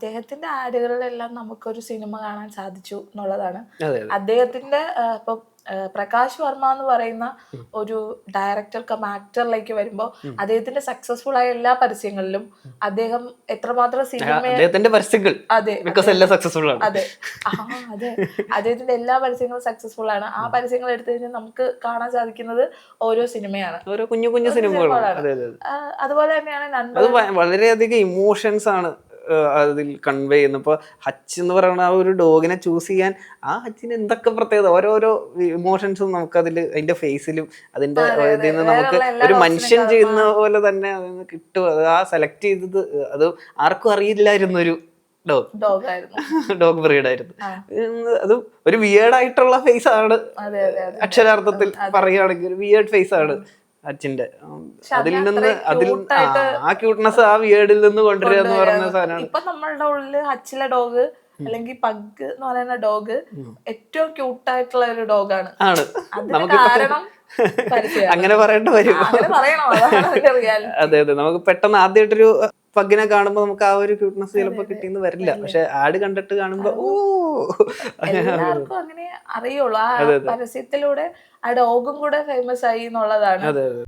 അദ്ദേഹത്തിന്റെ ആഡുകളിലെല്ലാം നമുക്കൊരു സിനിമ കാണാൻ സാധിച്ചു എന്നുള്ളതാണ്. അതെ അദ്ദേഹത്തിന്റെ ഇപ്പൊ പ്രകാശ് വർമ്മ എന്ന് പറയുന്ന ഒരു ഡയറക്ടർ കം ആക്ടറിലേക്ക് വരുമ്പോൾ അദ്ദേഹത്തിന്റെ സക്സസ്ഫുൾ ആയ എല്ലാ പരസ്യങ്ങളിലും അദ്ദേഹം എത്രമാത്രം സിനിമ അദ്ദേഹത്തിന്റെ പരസ്യങ്ങൾ അതെ എല്ലാം സക്സസ്ഫുൾ ആണ്. അതെ അതെ അദ്ദേഹത്തിന്റെ എല്ലാ പരസ്യങ്ങളും സക്സസ്ഫുൾ ആണ്. ആ പരസ്യങ്ങൾ എടുത്തു കഴിഞ്ഞാൽ നമുക്ക് കാണാൻ സാധിക്കുന്നത് ഓരോ സിനിമയാണ്, ഓരോ കുഞ്ഞു കുഞ്ഞു സിനിമകളാണ്. അതുപോലെ തന്നെയാണ് അത് വളരെയധികം ഇമോഷൻസ് ആണ് അതിൽ കൺവേ ചെയ്യുന്നത്. ഇപ്പൊ ഹച്ച് എന്ന് പറയുന്ന ആ ഒരു ഡോഗിനെ ചൂസ് ചെയ്യാൻ ആ ഹച്ചിന് എന്തൊക്കെ പ്രത്യേകത, ഓരോരോ ഇമോഷൻസും നമുക്ക് അതിന്റെ ഫേസിലും അതിന്റെ ഇതിൽ നിന്ന് നമുക്ക് ഒരു മനുഷ്യൻ ചെയ്യുന്ന പോലെ തന്നെ അതിന് കിട്ടും. അത് ആ സെലക്ട് ചെയ്തത് അത് ആർക്കും അറിയില്ലായിരുന്നു ഒരു ഡോഗ് ബ്രീഡായിരുന്നു. അത് ഒരു വിയേർഡ് ആയിട്ടുള്ള ഫേസ് ആണ്, അക്ഷരാർത്ഥത്തിൽ പറയുകയാണെങ്കിൽ ഒരു വിയേർഡ് ഫേസ് ആണ് അച്ഛന്റെ. അതിൽ നിന്ന് ആ ക്യൂട്ട്നെസ് ആ വിയേർഡിൽ നിന്ന് കൊണ്ടുവരിക എന്ന് പറയുന്ന സാധനമാണ്. ഇപ്പൊ നമ്മളുടെ ഉള്ളില് ഹച്ചിലെ ഡോഗ് അല്ലെങ്കിൽ പഗ് എന്ന് പറയുന്ന ഡോഗ് ഏറ്റവും ക്യൂട്ടായിട്ടുള്ള ഒരു ഡോഗാണ്. നമുക്ക് കാരണം അങ്ങനെ പറയേണ്ട വരും. അതെ അതെ, നമുക്ക് പെട്ടെന്ന് ആദ്യമായിട്ടൊരു പഗ്ഗിനെ കാണുമ്പോ നമുക്ക് ആ ഒരു ക്യൂട്ട്നെസ് ചിലപ്പോ കിട്ടിയെന്ന് വരില്ല. പക്ഷെ ആഡ് കണ്ടിട്ട് കാണുമ്പോ എല്ലാവർക്കും അങ്ങനെ അറിയുള്ളൂ. ആ പരസ്യത്തിലൂടെ ആ ഡോഗും കൂടെ ഫേമസ് ആയി എന്നുള്ളതാണ്. അതെ അതെ.